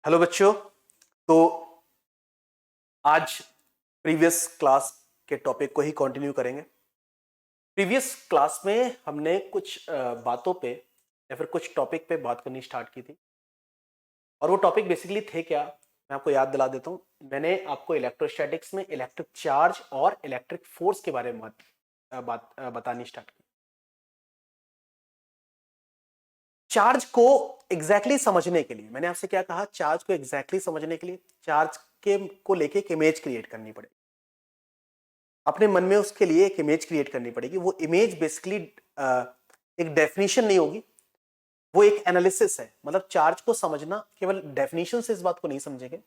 Hello बच्चों। तो आज प्रीवियस क्लास के टॉपिक को ही कंटिन्यू करेंगे। प्रीवियस क्लास में हमने कुछ बातों पे या फिर कुछ टॉपिक पे बात करनी स्टार्ट की थी और वो टॉपिक बेसिकली थे क्या, मैं आपको याद दिला देता हूं। मैंने आपको इलेक्ट्रोस्टैटिक्स में इलेक्ट्रिक चार्ज और इलेक्ट्रिक फोर्स के बारे में बतानी स्टार्ट की। चार्ज को एग्जैक्टली समझने के लिए मैंने आपसे क्या कहा, चार्ज को एग्जैक्टली समझने के लिए चार्ज के को लेके एक इमेज क्रिएट करनी पड़ेगी। अपने मन में उसके लिए एक इमेज क्रिएट करनी पड़ेगी। वो इमेज बेसिकली एक डेफिनेशन नहीं होगी, वो एक एनालिसिस है। मतलब चार्ज को समझना केवल डेफिनेशन से इस बात को नहीं समझेंगे।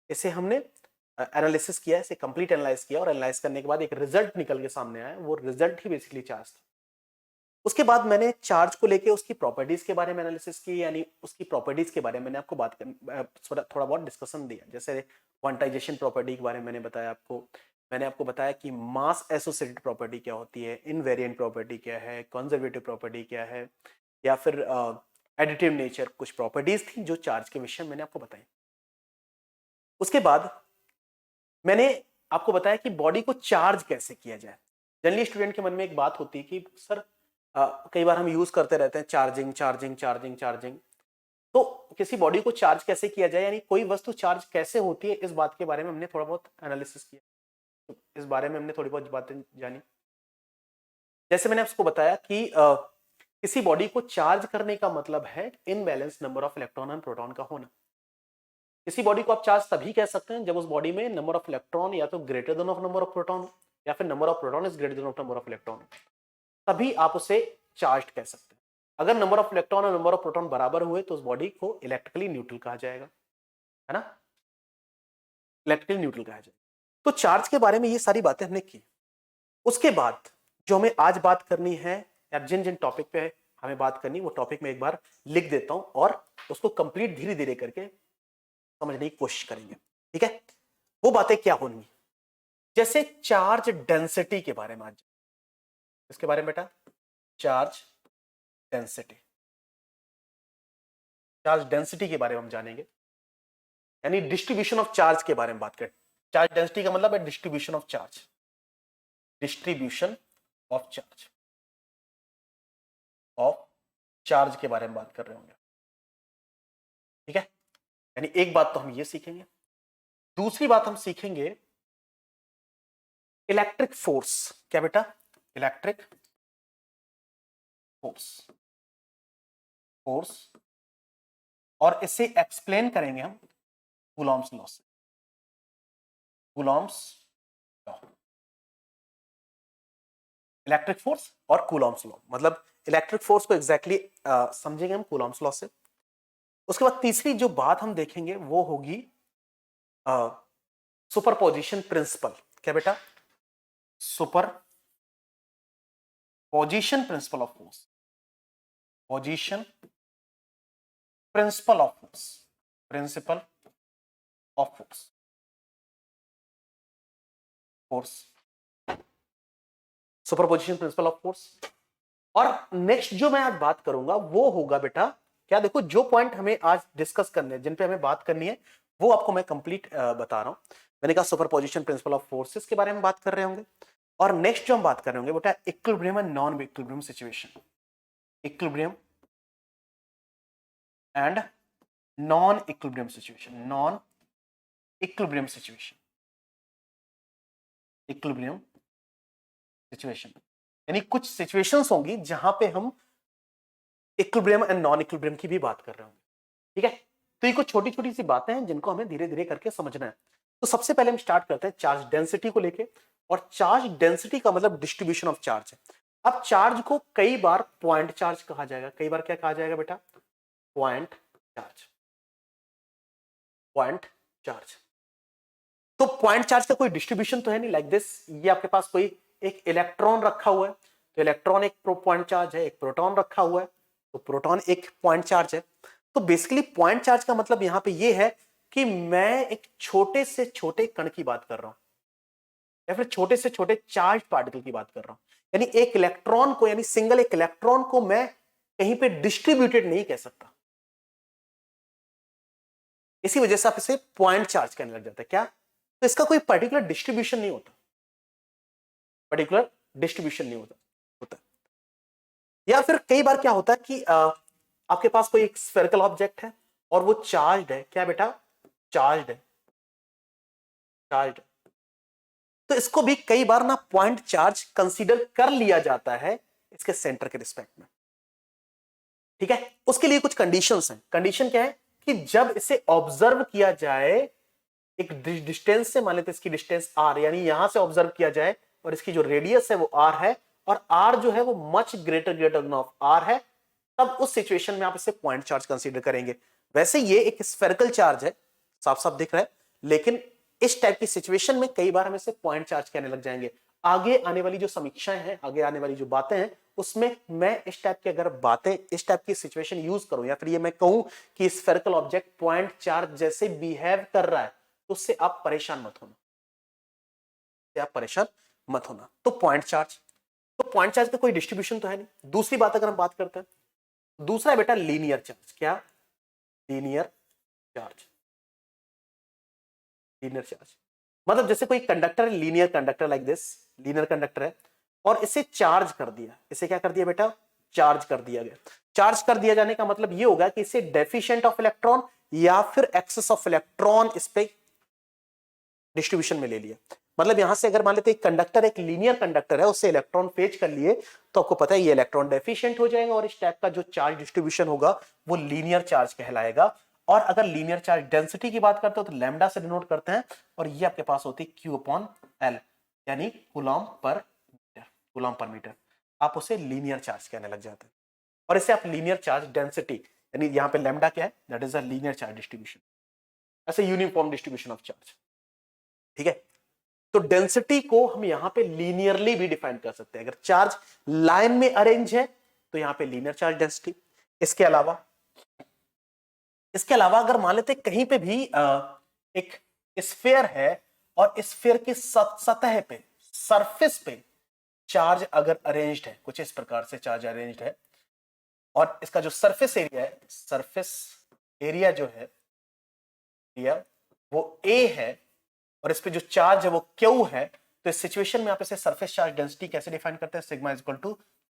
इसे हमने एनालिसिस किया, इसे कंप्लीट एनालाइज किया और एनालाइज करने के बाद एक रिजल्ट निकल के सामने आया। वो रिजल्ट ही बेसिकली चार्ज था। उसके बाद मैंने चार्ज को लेके उसकी प्रॉपर्टीज के बारे में एनालिसिस की, यानी उसकी प्रॉपर्टीज के बारे में मैंने आपको थोड़ा बहुत डिस्कशन दिया। जैसे क्वांटाइजेशन प्रॉपर्टी के बारे में मैंने बताया आपको। मैंने आपको बताया कि मास एसोसिएटेड प्रॉपर्टी क्या होती है, इनवेरिएंट प्रॉपर्टी क्या है, कंजर्वेटिव प्रॉपर्टी क्या है, या फिर एडिटिव नेचर। कुछ प्रॉपर्टीज थी जो चार्ज के विषय में मैंने आपको बताई। उसके बाद मैंने आपको बताया कि बॉडी को चार्ज कैसे किया जाए। जनरली स्टूडेंट के मन में एक बात होती है कि सर कई बार हम यूज करते रहते हैं चार्जिंग चार्जिंग चार्जिंग चार्जिंग। तो किसी बॉडी को चार्ज कैसे किया जाए, यानी कोई वस्तु चार्ज कैसे होती है, इस बात के बारे में हमने थोड़ा बहुत एनालिसिस किया। तो इस बारे में हमने थोड़ी बहुत बातें जानी। जैसे मैंने आपको बताया कि किसी बॉडी को चार्ज करने का मतलब है imbalance number of electron and proton का होना। किसी बॉडी को आप चार्ज तभी कह सकते हैं जब उस बॉडी में नंबर ऑफ इलेक्ट्रॉन या तो greater than of number of proton या फिर number of proton is greater than of number of electron, तभी आप उसे चार्ज कह सकते हैं। अगर नंबर ऑफ इलेक्ट्रॉन और नंबर ऑफ प्रोटॉन बराबर हुए तो उस बॉडी को इलेक्ट्रिकली न्यूट्रल कहा जाएगा, है ना। इलेक्ट्रिकली न्यूट्रल कहा जाएगा। तो चार्ज के बारे में ये सारी बातें हमने की। उसके बाद जो हमें आज बात करनी है या जिन जिन टॉपिक पे हमें बात करनी, वो टॉपिक में एक बार लिख देता हूं और उसको कंप्लीट धीरे धीरे करके समझने की कोशिश करेंगे। ठीक है, वो बातें क्या होंगी। जैसे चार्ज डेंसिटी के बारे में आज, इसके बारे में बेटा, चार्ज डेंसिटी। चार्ज डेंसिटी के बारे में हम जानेंगे, यानी डिस्ट्रीब्यूशन ऑफ चार्ज के बारे में बात करें। चार्ज डेंसिटी का मतलब है distribution of charge, distribution of charge, of charge के बारे में बात कर रहे होंगे। ठीक है, यानी एक बात तो हम ये सीखेंगे। दूसरी बात हम सीखेंगे इलेक्ट्रिक फोर्स। क्या बेटा? इलेक्ट्रिक फोर्स, फोर्स, और इसे एक्सप्लेन करेंगे हम कूलॉम्स लॉ से। कूलॉम्स लॉ, इलेक्ट्रिक फोर्स और कूलॉम्स लॉ, मतलब इलेक्ट्रिक फोर्स को एग्जैक्टली समझेंगे हम कूलॉम्स लॉ से। उसके बाद तीसरी जो बात हम देखेंगे वो होगी सुपरपोजिशन प्रिंसिपल। क्या बेटा? Super position principle of force, position principle of force, principle of force, force, superposition principle of force. और नेक्स्ट जो मैं आज बात करूंगा वो होगा बेटा, क्या देखो, जो पॉइंट हमें आज डिस्कस करने हैं, जिन पे हमें बात करनी है, वो आपको मैं कंप्लीट बता रहा हूं। मैंने कहा सुपरपोजिशन प्रिंसिपल ऑफ फोर्सेस के बारे में बात कर रहे होंगे। और नेक्स्ट जो हम बात कर रहे होंगे बेटा, equilibrium and non equilibrium situation, equilibrium and non equilibrium situation, non equilibrium situation, equilibrium situation, यानी कुछ सिचुएशंस होंगी जहां पे हम इक्विलिब्रियम एंड नॉन इक्विलिब्रियम की भी बात कर रहे होंगे। ठीक है, तो ये कुछ छोटी छोटी सी बातें हैं जिनको हमें धीरे धीरे करके समझना है। तो सबसे पहले हम स्टार्ट करते हैं चार्ज डेंसिटी को लेके। और चार्ज डेंसिटी का मतलब डिस्ट्रीब्यूशन ऑफ चार्ज है। अब चार्ज को कई बार पॉइंट चार्ज कहा जाएगा, कई बार क्या कहा जाएगा बेटा? Point charge, point charge. तो पॉइंट चार्ज का कोई डिस्ट्रीब्यूशन तो है नहीं लाइक दिस। ये आपके पास कोई एक इलेक्ट्रॉन रखा हुआ है, तो इलेक्ट्रॉन एक पॉइंट चार्ज है। एक प्रोटॉन रखा हुआ है, तो प्रोटॉन एक पॉइंट चार्ज है। तो बेसिकली पॉइंट चार्ज का मतलब यहां पे ये है कि मैं एक छोटे से छोटे कण की बात कर रहा हूं या फिर छोटे से छोटे चार्ज पार्टिकल की बात कर रहा हूं। यानी एक इलेक्ट्रॉन को, यानी सिंगल एक इलेक्ट्रॉन को मैं कहीं पे डिस्ट्रीब्यूटेड नहीं कह सकता। इसी वजह से आप इसे पॉइंट चार्ज कहने लग जाते हैं। क्या? तो इसका कोई पर्टिकुलर डिस्ट्रीब्यूशन नहीं होता, पर्टिकुलर डिस्ट्रीब्यूशन नहीं होता। या फिर कई बार क्या होता है कि आपके पास कोई एक स्फेरिकल ऑब्जेक्ट है और वो चार्ज्ड है। क्या बेटा? चार्ज्ड है, चार्ज्ड। तो इसको भी कई बार ना पॉइंट चार्ज कंसीडर कर लिया जाता है इसके सेंटर के रिस्पेक्ट में। ठीक है, उसके लिए कुछ कंडीशंस हैं। कंडीशन क्या है कि जब इसे ऑब्जर्व किया जाए एक डिस्टेंस से, मान लेते इसकी डिस्टेंस आर, यानी यहां से ऑब्जर्व किया जाए और इसकी जो रेडियस है वो आर है और आर जो है वो मच ग्रेटर ऑफ आर है, तब उस सिचुएशन में आप इसे पॉइंट चार्ज कंसीडर करेंगे। वैसे ये एक स्फेरिकल चार्ज है, साफ साफ दिख रहा है, लेकिन इस टाइप की सिचुएशन में कई बार हम इसे पॉइंट चार्ज कहने लग जाएंगे। आगे आने वाली जो समीक्षाएं हैं, आगे आने वाली जो बातें हैं, उसमें मैं इस टाइप की अगर बातें, इस टाइप की सिचुएशन यूज करूं या फिर ये मैं कहूं कि स्फेरिकल ऑब्जेक्ट पॉइंट चार्ज जैसे बिहेव कर रहा है, तो उससे आप परेशान मत होना, आप परेशान मत होना। तो पॉइंट चार्ज, तो पॉइंट चार्ज का कोई डिस्ट्रीब्यूशन तो है नहीं। दूसरी बात अगर हम बात करते हैं, दूसरा है बेटा लीनियर चार्ज। क्या? Linear charge. लीनियर चार्ज मतलब जैसे कोई कंडक्टर है, linear conductor like this, linear conductor है और इसे चार्ज कर दिया। इसे क्या कर दिया बेटा? चार्ज कर दिया गया। चार्ज कर दिया जाने का मतलब ये होगा कि इसे डेफिशिएंट ऑफ इलेक्ट्रॉन या फिर एक्सेस ऑफ इलेक्ट्रॉन इस पे डिस्ट्रीब्यूशन में ले लिया। मतलब यहां से अगर मान लेते एक कंडक्टर, एक लीनियर कंडक्टर है, उससे इलेक्ट्रॉन फेच कर लिए, तो आपको पता है ये इलेक्ट्रॉन डेफिशिएंट हो जाएगा और इस टाइप का जो चार्ज डिस्ट्रीब्यूशन होगा वो लीनियर चार्ज कहलाएगा। और अगर लीनियर चार्ज डेंसिटी की बात करते हो तो लैम्डा से डिनोट करते हैं और ये आपके पास होती है Q अपॉन L, यानी Coulomb per metre, Coulomb per metre. आप उसे लीनियर चार्ज कहने लग जाते हैं और इसे आप लीनियर चार्ज डेंसिटी, यानी यहां पे लैम्डा क्या है, that is a linear charge distribution, ऐसे यूनिफॉर्म डिस्ट्रीब्यूशन ऑफ चार्ज। ठीक है, तो डेंसिटी को हम यहां पे लीनियरली भी डिफाइन कर सकते हैं। अगर चार्ज लाइन में अरेंज है तो यहां पे लीनियर चार्ज डेंसिटी। इसके अलावा अगर मान लेते कहीं पे भी एक स्फीयर है और स्फीयर की सतह पे, सरफेस पे चार्ज अगर अरेंज्ड है, कुछ इस प्रकार से चार्ज अरेंज्ड है और इसका जो सरफेस एरिया है, सरफेस एरिया जो है वो ए है और इस पे जो चार्ज है वो क्यू है, तो इस सिचुएशन में आप इसे सरफेस चार्ज डेंसिटी कैसे डिफाइन करते हैं? Sigma is equal to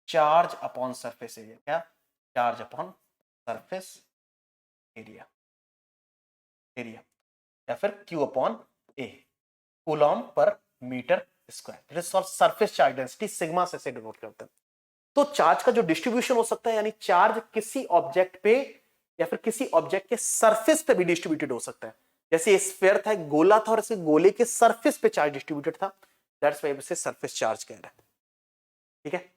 charge upon surface area. क्या? चार्ज अपॉन सरफेस एरिया, या फिर Q upon A, coulomb per metre square. Surface charge density sigma से डिनोट करते हैं। तो चार्ज का जो डिस्ट्रीब्यूशन हो सकता है, यानी चार्ज किसी ऑब्जेक्ट पे या फिर किसी ऑब्जेक्ट के सरफेस पे भी डिस्ट्रीब्यूटेड हो सकता है। जैसे स्फीयर था, गोला था और इस गोले के सरफेस पे चार्ज डिस्ट्रीब्यूटेड था, दैट्स व्हाई इसे सरफेस चार्ज कह रहे हैं। ठीक है,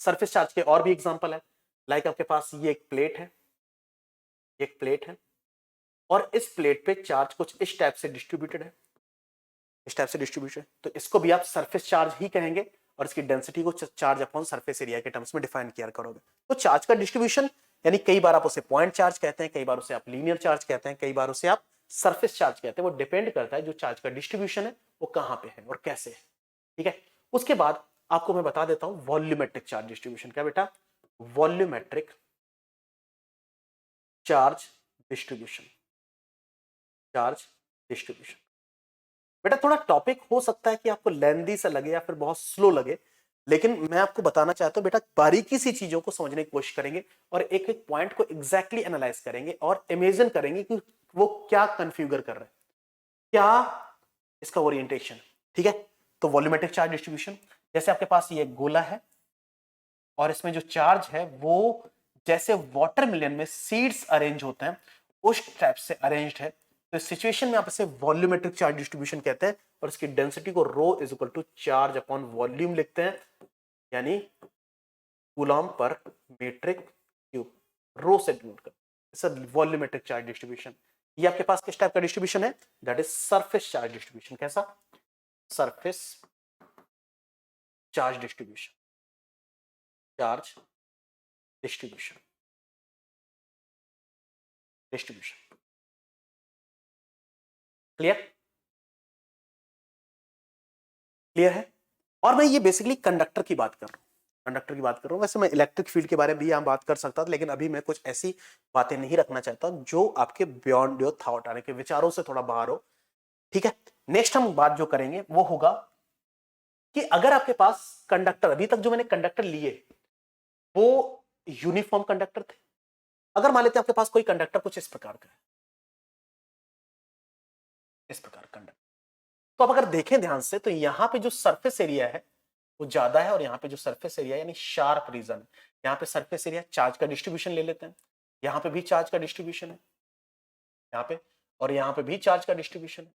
सरफेस चार्ज के और भी एग्जांपल है, लाइक आपके पास ये एक प्लेट है, एक प्लेट है और इस प्लेट पे चार्ज कुछ इस टाइप से डिस्ट्रीब्यूटेड है, इस टाइप से डिस्ट्रीब्यूशन, तो इसको भी आप सरफेस चार्ज ही कहेंगे और इसकी डेंसिटी को चार्ज अपॉन सरफेस एरिया के टर्म्स में डिफाइन किया करोगे। तो चार्ज का डिस्ट्रीब्यूशन, यानी कई बार आप उसे पॉइंट चार्ज कहते हैं, कई बार उसे आप लीनियर चार्ज कहते हैं, कई बार उसे आप सरफेस चार्ज कहते हैं। वो डिपेंड करता है जो चार्ज का डिस्ट्रीब्यूशन है वो कहां पे है और कैसे है। ठीक है, उसके बाद आपको मैं बता देता हूं वॉल्यूमेट्रिक चार्ज डिस्ट्रीब्यूशन। क्या बेटा? Volumetric charge distribution, charge distribution. बेटा थोड़ा टॉपिक हो सकता है कि आपको लेंदी सा लगे या फिर बहुत स्लो लगे, लेकिन मैं आपको बताना चाहता हूं बेटा, बारीकी सी चीजों को समझने की कोशिश करेंगे और एक एक पॉइंट को एग्जैक्टली एनालाइज करेंगे और इमेजिन करेंगे कि वो क्या कन्फ्यूगर कर रहे हैं, क्या इसका ओरिएंटेशन। ठीक है, तो वॉल्यूमेट्रिक चार्ज डिस्ट्रीब्यूशन, जैसे आपके पास ये गोला है और इसमें जो चार्ज है वो जैसे वाटरमेलन में सीड्स अरेंज होते हैं उस टाइप से अरेंज्ड है। तो इस सिचुएशन में आप इसे वॉल्यूमेट्रिक चार्ज डिस्ट्रीब्यूशन कहते हैं और इसकी डेंसिटी को rho is equal to charge upon volume लिखते हैं, यानी कूलॉम पर मीट्रिक क्यूब, रो से डिनोट करते हैं वॉल्यूमेट्रिक चार्ज डिस्ट्रीब्यूशन। ये आपके पास किस टाइप का डिस्ट्रीब्यूशन है? That is surface charge distribution. कैसा? Surface charge distribution, charge distribution, distribution. Clear? Clear है? और मैं ये बेसिकली कंडक्टर की बात कर रहा हूं। कंडक्टर की बात कर रहा हूं। वैसे मैं इलेक्ट्रिक फील्ड के बारे में भी यहाँ बात कर सकता था, लेकिन अभी मैं कुछ ऐसी बातें नहीं रखना चाहता जो आपके बियॉन्ड योर थॉट, यानी कि विचारों से थोड़ा बाहर हो। ठीक है, नेक्स्ट हम बात जो करेंगे वो होगा कि अगर आपके पास कंडक्टर, अभी तक जो मैंने कंडक्टर लिए वो यूनिफॉर्म कंडक्टर थे। अगर मान लेते हैं आपके पास कोई कंडक्टर कुछ इस प्रकार का है, इस प्रकार कंडक्टर, तो अब अगर देखें ध्यान से तो यहां पे जो सरफेस एरिया है वो ज्यादा है, और यहां पे जो सरफेस एरिया यानी शार्प रीजन, यहां पे सरफेस एरिया चार्ज का डिस्ट्रीब्यूशन ले लेते हैं, यहां पे भी चार्ज का डिस्ट्रीब्यूशन है यहां पे, और यहां पे भी चार्ज का डिस्ट्रीब्यूशन है।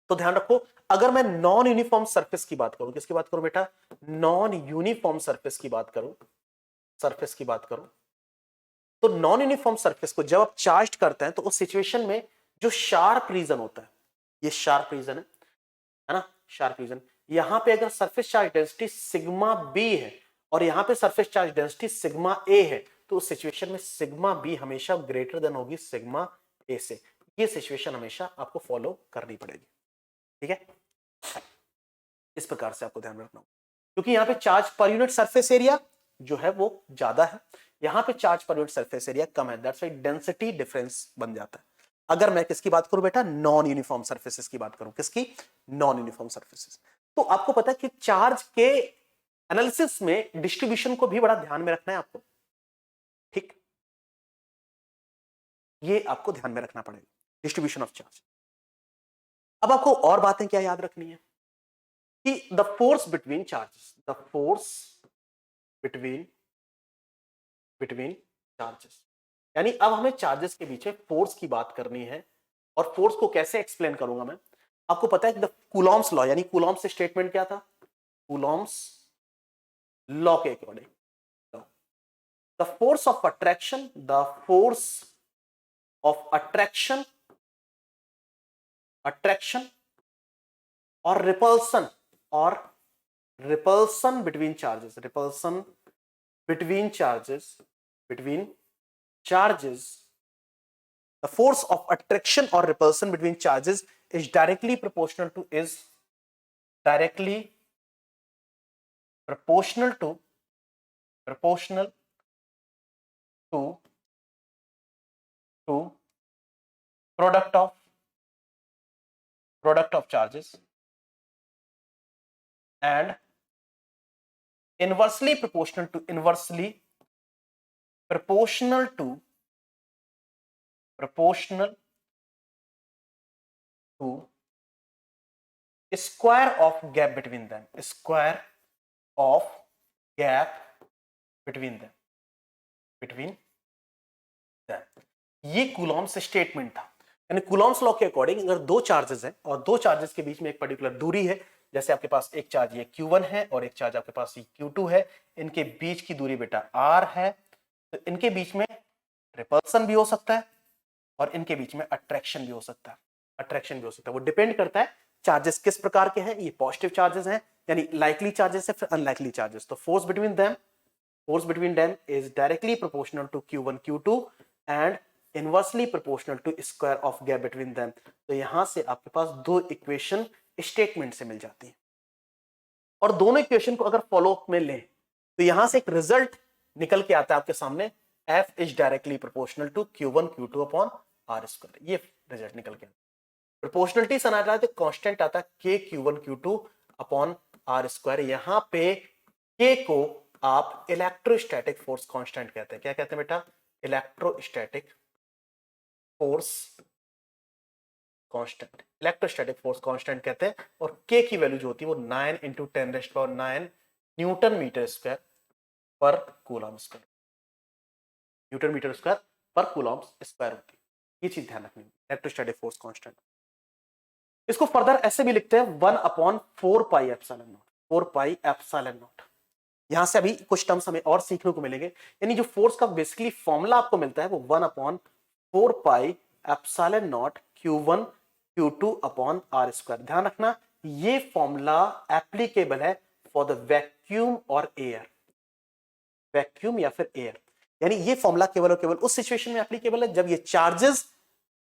तो ध्यान रखो, अगर मैं नॉन यूनिफॉर्म सरफेस की बात करूं, किसकी बात करूं बेटा, नॉन यूनिफॉर्म सरफेस की बात करूं, सरफेस की बात करूं, तो नॉन यूनिफॉर्म सरफेस को जब आप चार्ज करते हैं तो उस सिचुएशन में जो शार्प रीजन होता है, ये शार्प रीजन है ना, शार्प रीजन, यहां पे अगर surface charge density sigma B है और यहां पे surface charge density sigma A है, तो उस सिचुएशन में सिग्मा बी हमेशा ग्रेटर देन होगी सिग्मा ए से। ये सिचुएशन हमेशा आपको फॉलो करनी पड़ेगी। ठीक है, इस प्रकार से आपको ध्यान में रखना होगा, क्योंकि यहां पे charge per unit surface area जो है वो ज्यादा है, यहां पे charge per unit surface area कम है, दैट्स व्हाई डेंसिटी डिफरेंस बन जाता है। अगर मैं किसकी बात करूं बेटा, नॉन यूनिफॉर्म सरफेसेस की बात करूं, किसकी, नॉन यूनिफॉर्म सरफेसेस। तो आपको पता है कि चार्ज के एनालिसिस में डिस्ट्रीब्यूशन को भी बड़ा ध्यान में रखना है आपको। ठीक, ये आपको ध्यान में रखना पड़ेगा, डिस्ट्रीब्यूशन ऑफ चार्ज। अब आपको और बातें क्या याद रखनी है कि the force between charges, the force between between charges, यानी अब हमें चार्जेस के बीच फोर्स की बात करनी है। और फोर्स को कैसे एक्सप्लेन करूंगा मैं, आपको पता है द कूलॉम्स लॉ, यानी कूलॉम्स स्टेटमेंट क्या था, कूलॉम्स लॉ के according the force of attraction, the force of attraction, attraction और repulsion between charges, repulsion between charges, between charges, the force of attraction or repulsion between charges is directly proportional to proportional to proportional to product of charges and inversely proportional to square of gap between them, square of gap between them, ये Coulomb's statement था। यानी Coulomb's law के according अगर दो charges हैं और दो charges के बीच में एक पर्टिकुलर दूरी है, जैसे आपके पास एक चार्ज ये Q1 है और एक चार्ज आपके पास ये Q2 है, इनके बीच की दूरी बेटा R है, तो इनके बीच में रिपल्सन भी हो सकता है और इनके बीच में अट्रैक्शन भी हो सकता है, वो डिपेंड करता है चार्जेस किस प्रकार के हैं। ये पॉजिटिव चार्जेस हैं यानी लाइकली चार्जेस है, फिर अनलाइकली चार्जेस, तो force between them is directly proportional to Q1 Q2 and inversely proportional to square of gap between them. तो यहां से आपके पास दो इक्वेशन स्टेटमेंट से मिल जाती है, और दोनों इक्वेशन को अगर फॉलो अप में लें तो यहां से एक रिजल्ट निकल के आता है आपके सामने, F is directly proportional to Q1 Q2 upon R square. ये रिजल्ट निकल के आता है। प्रोपोर्शनलिटी से आता है तो कांस्टेंट आता है K Q1 Q2 upon R square. यहां पे K को आप इलेक्ट्रोस्टैटिक फोर्स कांस्टेंट कहते हैं। क्या कहते हैं बेटा, electrostatic force constant, electrostatic force constant कहते हैं। और K की वैल्यू जो होती है वो 9 × 10⁹ न्यूटन मीटर स्क्वायर पर coulomb square, newton metre square पर कूलम स्क्वायर होती है। ये चीज ध्यान रखनी है, इलेक्ट्रोस्टैटिक फोर्स कांस्टेंट। इसको फर्दर ऐसे भी लिखते हैं 1/4 pi epsilon naught, 4 pi epsilon naught. यहां से अभी कुछ टर्म्स हमें और सीखने को मिलेंगे, यानी जो फोर्स का बेसिकली फॉर्मूला आपको मिलता है वो 1/4 pi epsilon naught Q1 Q2 upon R square. ध्यान रखना ये फॉर्मूला एप्लीकेबल है फॉर द वैक्यूम और एयर, वैक्यूम या फिर एयर, यानी ये फॉर्मूला केवल और केवल उस सिचुएशन में एप्लीकेबल है जब ये चार्जेस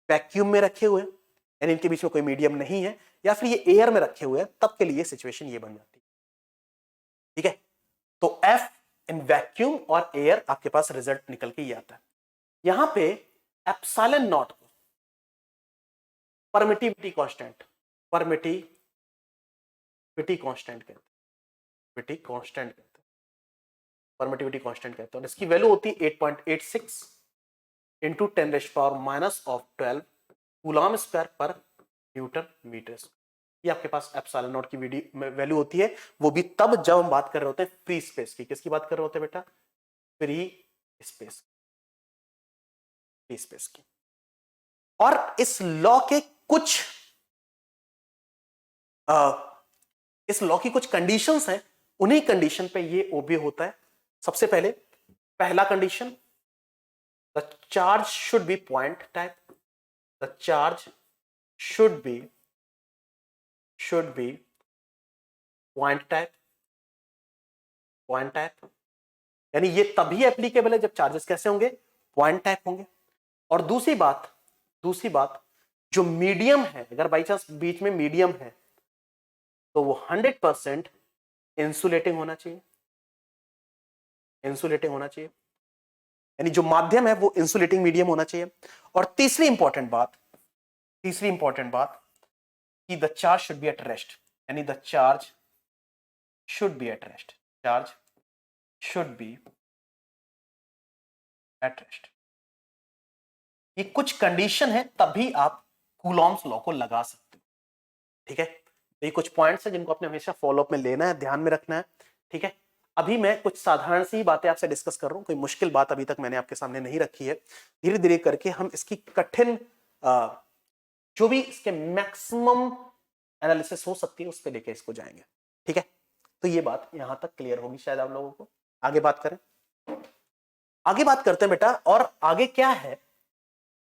वैक्यूम में रखे हुए हैं, यानी इनके बीच में कोई मीडियम नहीं है, या फिर ये एयर में रखे हुए हैं, तब के लिए सिचुएशन ये बन जाती है। ठीक है, तो F इन वैक्यूम और एयर आपके पास रिजल्ट निकल के ये आता है। यहां पे एप्सिलॉन नॉट को परमिटिविटी कांस्टेंट कहते हैं, परमिटिविटी कांस्टेंट कहते हैं। और इसकी वैल्यू होती है 8.86 इंटू 10⁻⁻12 कूलम स्क्वायर पर न्यूटन मीटर। ये आपके पास एप्सिलॉन नॉट की वैल्यू होती है, वो भी तब जब हम बात कर रहे होते हैं फ्री स्पेस की। किसकी बात कर रहे होते हैं बेटा? फ्री स्पेस की। और इस लॉ के कुछ इस लॉ की कुछ कंडीशंस हैं, उन्हीं कंडीशन पे ये ओबे होता है। सबसे पहले पहला condition, the charge should B point type, the charge should B point type, यानी ये तभी एप्लीकेबल है जब चार्जेस कैसे होंगे? पॉइंट टाइप होंगे। और दूसरी बात जो मीडियम है, अगर बाई चांस बीच में मीडियम है तो वो 100% इंसुलेटिंग होना चाहिए, यानी जो माध्यम है वो इंसुलेटिंग मीडियम होना चाहिए। और तीसरी इंपॉर्टेंट बात कि the charge should be at rest, यानी the charge should be at rest, ये कुछ कंडीशन है, तभी आप कूलॉम्स लॉ को लगा सकते हो। ठीक है, तो ये कुछ पॉइंट्स हैं जिनको आपने हमेशा फॉलोअप में लेना है, ध्यान में रखना है। ठीक है, अभी मैं कुछ साधारण सी बातें आपसे डिस्कस कर रहा हूं, कोई मुश्किल बात अभी तक मैंने आपके सामने नहीं रखी है। धीरे धीरे करके हम इसकी कठिन जो भी इसके मैक्सिमम एनालिसिस हो सकती है उस पर लेके इसको जाएंगे। ठीक है, तो ये बात यहां तक क्लियर होगी शायद आप लोगों को। आगे बात करते हैं बेटा। और आगे क्या है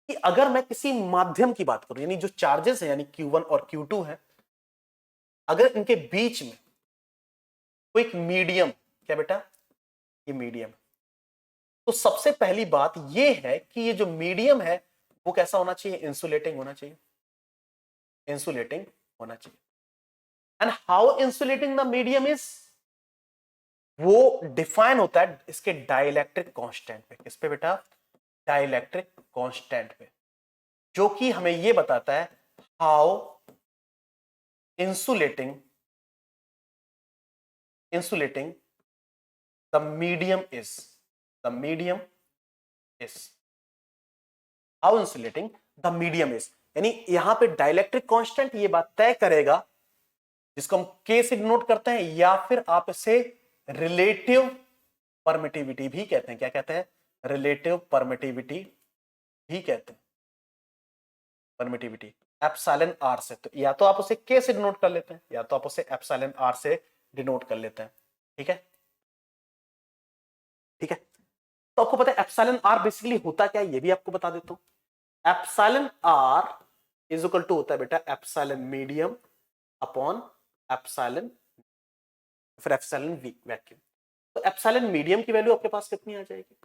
कि अगर मैं किसी माध्यम की बात करूं, यानी जो चार्जेस है यानी Q1 और Q2 है, अगर इनके बीच में कोई एक मीडियम, क्या बेटा? ये मीडियम, तो सबसे पहली बात ये है कि ये जो मीडियम है वो कैसा होना चाहिए? इंसुलेटिंग होना चाहिए। And how insulating the medium is, वो डिफाइन होता है इसके डाइलेक्ट्रिक कांस्टेंट पे। किस पे बेटा? डाइलेक्ट्रिक कांस्टेंट पे, जो कि हमें ये बताता है how insulating the medium is, how insulating the medium is, यानी यहां पे डाइलेक्ट्रिक कांस्टेंट ये बात तय करेगा, जिसको हम K से डिनोट करते हैं, या फिर आप इसे रिलेटिव परमिटिविटी भी कहते हैं। क्या कहते हैं? रिलेटिव परमिटिविटी भी कहते हैं, एप्सिलॉन R से। तो या तो आप उसे K से डिनोट कर लेते हैं, या तो आप उसे एप्सिलॉन R से डिनोट कर लेते हैं। ठीक है, तो आपको पता है एप्सिलॉन R बेसिकली होता क्या है, ये भी आपको बता देता हूं। Epsilon R is equal to होता है बेटा एप्सिलॉन मीडियम अपॉन एप्सिलॉन, फिर एप्सिलॉन वैक्यूम। तो एप्सिलॉन मीडियम की वैल्यू आपके पास कितनी आ जाएगी?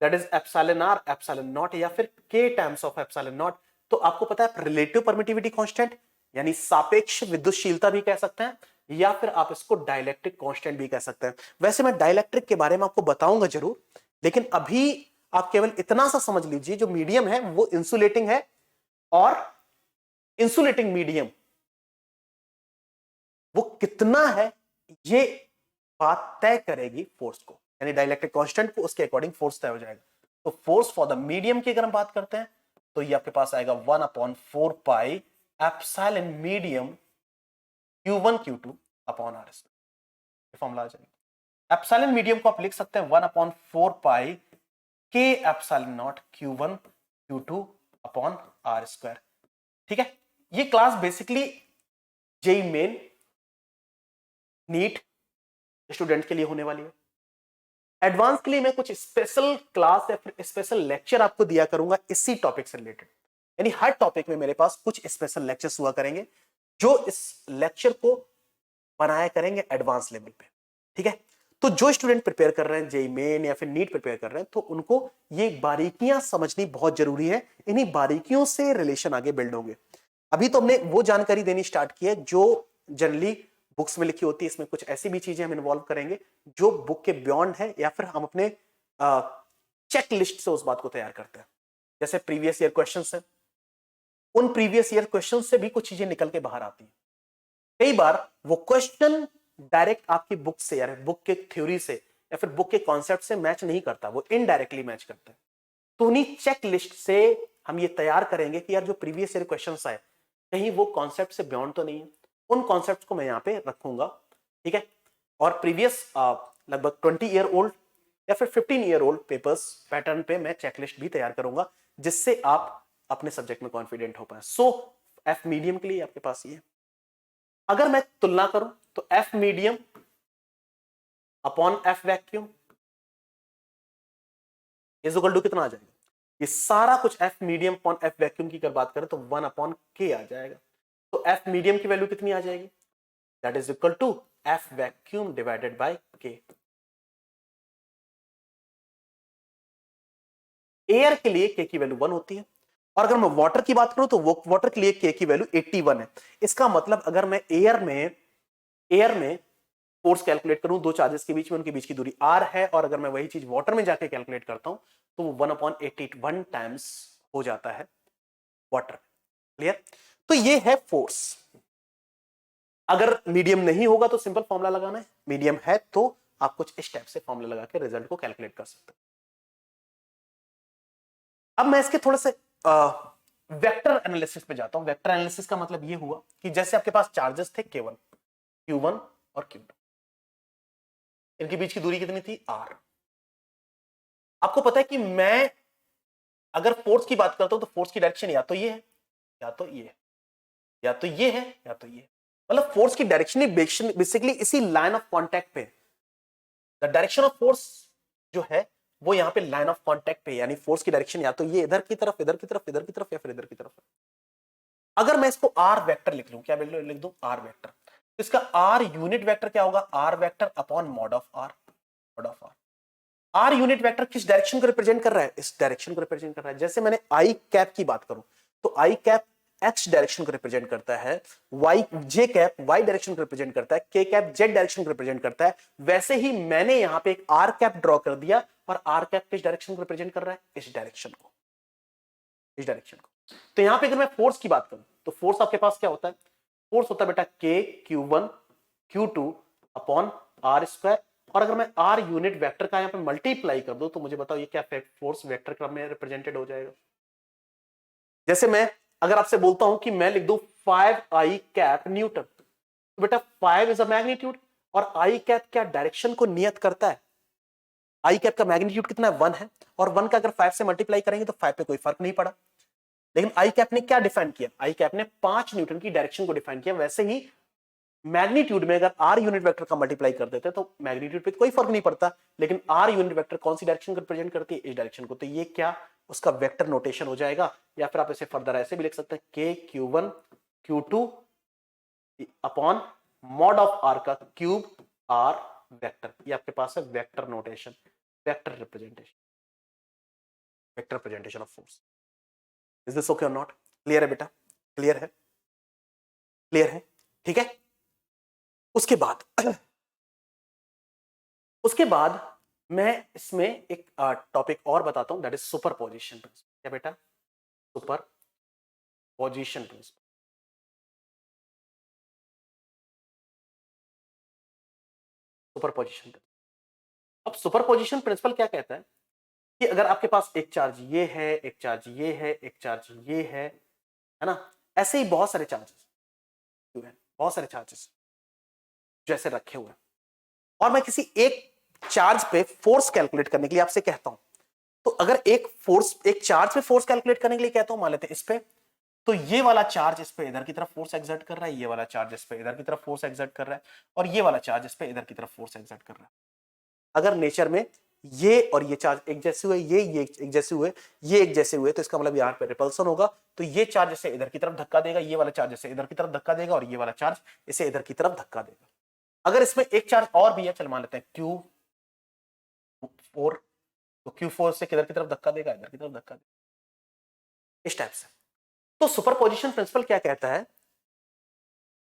That is epsilon R epsilon naught, या फिर K times of epsilon naught. तो आपको पता है रिलेटिव परमिटिविटी कांस्टेंट यानी सापेक्ष विद्युतशीलता भी कह सकते हैं, या फिर आप इसको डाइलेक्ट्रिक कांस्टेंट भी कह सकते हैं। वैसे मैं डाइलेक्ट्रिक के बारे में आपको बताऊंगा जरूर, लेकिन अभी आप केवल इतना सा समझ लीजिए, जो मीडियम है वो इंसुलेटिंग है, और इंसुलेटिंग मीडियम वो कितना है ये बात तय करेगी फोर्स को, यानी डाइलेक्ट्रिक कांस्टेंट को उसके अकॉर्डिंग फोर्स तय हो जाएगा। तो फोर्स फॉर द मीडियम की अगर हम बात करते हैं तो ये आपके पास आएगा 1/4 pi epsilon medium Q1 Q2 upon R square. Formula आ जाएगा। एप्सिलॉन मीडियम को आप लिख सकते हैं 1/4 pi K epsilon naught Q1 Q2 upon R square. ठीक है, ये class basically JEE Main NEET student के लिए होने वाली है। एडवांस के लिए मैं कुछ स्पेशल क्लास या फिर स्पेशल लेक्चर आपको दिया करूंगा इसी टॉपिक से रिलेटेड, यानी हर टॉपिक में मेरे पास कुछ स्पेशल लेक्चर्स हुआ करेंगे, जो इस लेक्चर को बनाया करेंगे एडवांस लेवल पे। ठीक है, तो जो स्टूडेंट प्रिपेयर कर रहे हैं जेई मेन या फिर नीट प्रिपेयर कर रहे हैं, तो उनको ये बारीकियां समझनी बहुत जरूरी है। इन्हीं बारीकियों से रिलेशन आगे बिल्ड होंगे। अभी तो हमने वो जानकारी देनी स्टार्ट की है जो जनरली बुक्स में लिखी होती है, इसमें कुछ ऐसी भी चीजें हम इन्वॉल्व करेंगे जो बुक के बियॉन्ड है, या फिर हम अपने चेक लिस्ट से उस बात को तैयार करते हैं। जैसे प्रीवियस ईयर क्वेश्चंस है, उन प्रीवियस ईयर क्वेश्चन से भी कुछ चीजें निकल के बाहर आती हैं। कई बार वो क्वेश्चन डायरेक्ट आपकी बुक से या बुक के थ्योरी से या फिर बुक के कॉन्सेप्ट से मैच नहीं करता, वो इनडायरेक्टली मैच करता है। तो उन्हीं चेक लिस्ट से हम ये तैयार करेंगे कि यार जो प्रीवियस ईयर क्वेश्चंस आए कहीं वो कॉन्सेप्ट से बियॉन्ड तो नहीं है, उन कॉन्सेप्ट को मैं यहां पे रखूंगा, ठीक है। और प्रीवियस लगभग 20 ईयर ओल्ड या फिर 15 ईयर ओल्ड पेपर्स पैटर्न पे मैं चेकलिस्ट भी तैयार करूंगा, जिससे आप अपने सब्जेक्ट में कॉन्फिडेंट हो पाए। सो एफ मीडियम के लिए आपके पास ये, अगर मैं तुलना करूं तो F medium upon F vacuum is equal to कितना आ जाएगा, ये सारा कुछ F medium upon F vacuum की अगर बात करें तो 1 अपॉन के आ जाएगा। तो एफ मीडियम की वैल्यू कितनी आ जाएगी, that is equal to F vacuum divided by K. Air के लिए के की वैल्यू 1 होती है, और अगर मैं वाटर की बात करूं तो वो वाटर के लिए के की वैल्यू 81 है। इसका मतलब अगर मैं एयर में फोर्स कैलकुलेट करूं, दो चार्जेस के बीच में, उनके बीच की दूरी r है, और अगर मैं वही चीज वाटर में जाके कैलकुलेट करता हूं तो वो 1/81 टाइम्स हो जाता है वाटर। क्लियर? तो ये है फोर्स। अगर मीडियम नहीं होगा तो सिंपल फॉर्मूला लगाना है, मीडियम है तो आप कुछ इस टाइप से फॉर्मूला लगा के रिजल्ट को कैलकुलेट कर सकते हैं। अब मैं इसके थोड़े से वेक्टर एनालिसिस पे जाता हूं। वेक्टर एनालिसिस का मतलब ये हुआ कि जैसे आपके पास चार्जेस थे K1, Q1 और Q2, इनके बीच की दूरी कितनी थी, r। आपको पता है कि मैं अगर फोर्स की बात करता हूं तो फोर्स की डायरेक्शन या तो ये है या तो ये है या तो ये है या तो ये, मतलब फोर्स की डायरेक्शन ही बेसिकली इसी लाइन ऑफ कांटेक्ट पे, द डायरेक्शन ऑफ फोर्स जो है वो यहां पे लाइन ऑफ कांटेक्ट पे, यानी फोर्स की डायरेक्शन या तो ये इधर की तरफ, इधर की तरफ, इधर की तरफ, या फिर इधर की तरफ। अगर मैं इसको आर वेक्टर लिख लूं, क्या लिख दूं, आर वेक्टर, तो इसका आर यूनिट वेक्टर क्या होगा, R vector upon mod of R, mod of R. R unit vector किस डायरेक्शन को रिप्रेजेंट कर रहा है, इस डायरेक्शन को रिप्रेजेंट कर रहा है। जैसे मैंने आई कैप की बात करूं तो आई कैप एक्स डायरेक्शन को रिप्रेजेंट करता है, वाई जे कैप वाई डायरेक्शन को रिप्रेजेंट करता है, के कैप जेड डायरेक्शन को रिप्रेजेंट करता है। वैसे ही मैंने यहां पे एक आर कैप ड्रॉ कर दिया, और आर कैप किस डायरेक्शन को रिप्रेजेंट कर रहा है, इस डायरेक्शन को, इस डायरेक्शन को। तो यहां पे अगर मैं फोर्स की बात करूं तो फोर्स आपके पास क्या होता है, फोर्स होता है बेटा के Q1 Q2 upon are square, और अगर मैं आर यूनिट वेक्टर का यहां पे मल्टीप्लाई कर दूं तो मुझे बताओ ये क्या फोर्स वेक्टर क्रम में रिप्रेजेंटेड हो जाएगा। जैसे मैं अगर आपसे बोलता हूं कि मैं लिख दूं 5i कैप न्यूटन, तो बेटा 5 इज अ मैग्नीट्यूड, और आई कैप क्या डायरेक्शन को नियत करता है, आई कैप का मैग्नीट्यूड कितना है, 1 है, और 1 का अगर 5 से मल्टीप्लाई करेंगे तो 5 पे कोई फर्क नहीं पड़ा। लेकिन आई कैप ने क्या डिफाइन किया, आई कैप ने 5 न्यूटन की डायरेक्शन को डिफाइन किया। वैसे ही मैग्नीट्यूड में अगर आर यूनिट वेक्टर का मल्टीप्लाई कर देते तो मैग्नीट्यूड पे कोई फर्क नहीं पड़ता, लेकिन आर यूनिट वेक्टर कौन सी डायरेक्शन को रिप्रेजेंट करती है, इस डायरेक्शन को। तो ये क्या उसका वेक्टर नोटेशन हो जाएगा, या फिर आप इसे फर्दर ऐसे भी लिख सकते हैं K Q1 Q2 upon mod of R का क्यूब आर वेक्टर। ये आपके पास है vector notation, vector representation, vector presentation of force. Is this okay और नॉट, क्लियर है बेटा, क्लियर है, क्लियर है, ठीक है। उसके बाद मैं इसमें एक टॉपिक और बताता हूं, दैट इज सुपरपोजिशन प्रिंसिपल। क्या बेटा, सुपरपोजिशन प्रिंसिपल। सुपरपोजिशन, अब सुपरपोजिशन प्रिंसिपल क्या कहता है कि अगर आपके पास एक चार्ज ये है, एक चार्ज ये है, एक चार्ज ये है ना, ऐसे ही बहुत सारे चार्जेस, बहुत सारे चार्जेस जैसे रखे हुए हैं, और मैं किसी एक चार्ज पे फोर्स कैलकुलेट करने के लिए आपसे कहता हूं, तो अगर एक चार्ज पे फोर्स कैलकुलेट करने के लिए कहता हूं, मान लेते हैं इस पे, तो ये वाला चार्ज इस पे इधर की तरफ फोर्स एक्सर्ट कर रहा है, ये वाला चार्ज इस पे इधर की तरफ फोर्स एक्सर्ट कर रहा है, और ये वाला चार्ज इस पे इधर की तरफ फोर्स एक्सर्ट कर रहा है। अगर नेचर में ये और ये चार्ज एक जैसे हुए, ये एक जैसे हुए, ये एक जैसे हुए, तो इसका मतलब यहां पे रिपल्सन होगा। तो ये चार्ज इसे इधर की तरफ धक्का देगा, ये वाला चार्ज इसे इधर की तरफ धक्का देगा, और ये वाला चार्ज इसे इधर की तरफ धक्का देगा। अगर इसमें एक चार्ज और भी है, चल मान लेते हैं Q4, तो Q4 से किधर की तरफ धक्का देगा, इधर की तरफ धक्का देगा, इस टाइप से। तो सुपरपोजिशन प्रिंसिपल क्या कहता है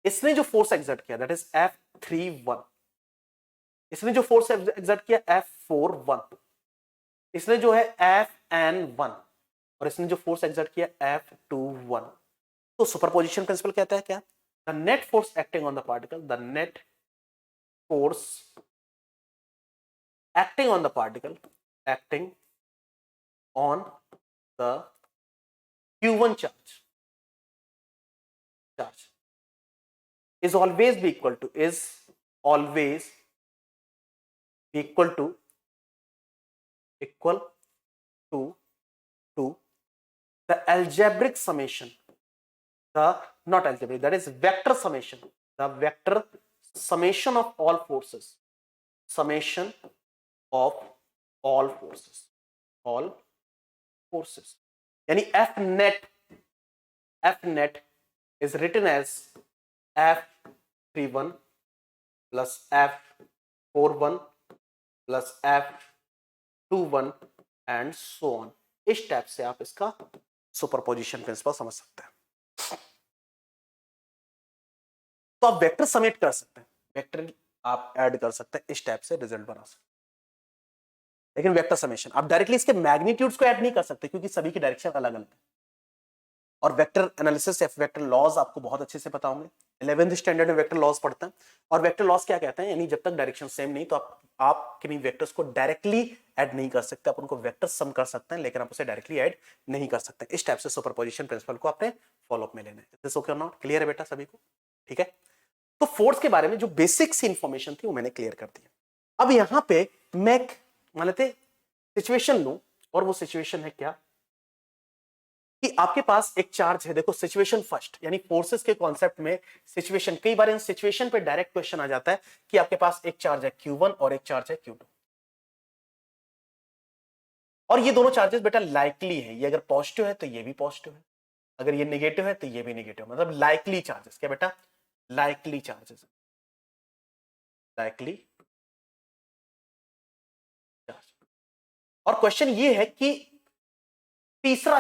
इसने जो फोर्स एक्सर्ट किया दैट इज F31, इसने जो फोर्स एक्सर्ट किया F41, इसने जो है Fn1, और इसने जो फोर्स एक्सर्ट किया F21। तो सुपरपोजिशन प्रिंसिपल कहता है क्या? The net force acting on the particle, the net force acting on the particle, acting on the Q1 charge is always be equal to the algebraic summation, not algebraic, that is vector summation, the vector summation of all forces, summation of all forces यानी F net is written as F31 plus F41 plus F21 and so on। इस type से आप इसका superposition principle समझ सकते हैं। तो आप वेक्टर समेट कर सकते हैं, वेक्टर आप ऐड कर सकते हैं, इस टाइप से रिजल्ट बना सकते हैं। लेकिन वेक्टर समेशन आप डायरेक्टली इसके मैग्नीट्यूड्स को ऐड नहीं कर सकते क्योंकि सभी की डायरेक्शन अलग अलग है। और वेक्टर एनालिसिस या वेक्टर लॉज आपको बहुत अच्छे से पता होंगे, 11th स्टैंडर्ड में वेक्टर लॉज पढ़ते हैं। और वेक्टर लॉज क्या कहते हैं? यानी जब तक डायरेक्शन सेम नहीं तो आप किन्हीं वेक्टर्स को डायरेक्टली ऐड नहीं कर सकते, आप उनको वेक्टर सम कर सकते हैं लेकिन आप उसे डायरेक्टली ऐड नहीं कर सकते। इस टाइप से सुपरपोजिशन प्रिंसिपल को आपने फॉलो अप में लेना है। दिस ओके और नॉट? क्लियर है बेटा सभी को? ठीक है। तो फोर्स के बारे में जो बेसिक सी इंफॉर्मेशन थी वो मैंने क्लियर कर दी। अब यहां पे मैं मान लेते सिचुएशन लूं, और वो सिचुएशन है क्या कि आपके पास एक चार्ज है। देखो सिचुएशन फर्स्ट, यानी फोर्सेस के कॉन्सेप्ट में सिचुएशन, कई बार इन सिचुएशन पे डायरेक्ट क्वेश्चन आ जाता है कि आपके पास एक चार्ज है Q1 और एक चार्ज है Q2, और ये दोनों चार्जेस बेटा लाइकली है। ये अगर पॉजिटिव है तो ये भी पॉजिटिव है, अगर ये नेगेटिव है तो ये भी नेगेटिव, मतलब लाइकली चार्जेस। क्या बेटा? Likely charges, likely charge. और क्वेश्चन ये है कि तीसरा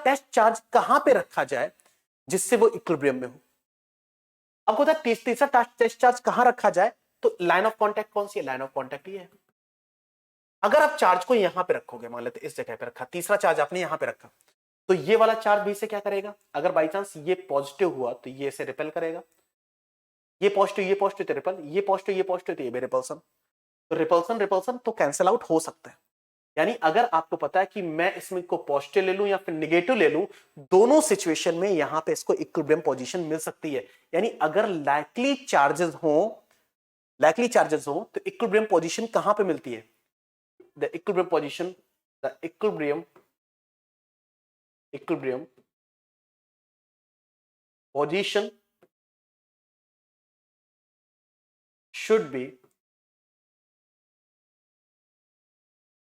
टेस्ट चार्ज कहां पे रखा जाए जिससे वो इक्विलिब्रियम में हो। आपको पता है तीसरा टेस्ट चार्ज कहां रखा जाए, तो लाइन ऑफ कांटेक्ट कौन सी है? लाइन ऑफ कांटेक्ट ये है। अगर आप चार्ज को यहां पे रखोगे, मान लेते इस जगह पे रखा, तीसरा चार्ज आपने यहां पे रखा, तो ये वाला चार्ज भी से क्या करेगा? अगर बाई चांस ये पॉजिटिव हुआ तो ये इसे रिपेल करेगा, ये पॉजिटिव तो रिपेल, ये पॉजिटिव तो ये भी रिपल्सन। तो रिपल्सन तो कैंसिल आउट हो सकता है। यानी अगर आपको पता है कि मैं इसमें को पॉजिटिव ले लूं या फिर नेगेटिव ले लूं, दोनों सिचुएशन में यहां पे इसको इक्विलिब्रियम पोजीशन मिल सकती है। यानी अगर लाइकली चार्जेस हो तो इक्विलिब्रियम पोजीशन कहां पे मिलती है? The equilibrium position, the equilibrium position should be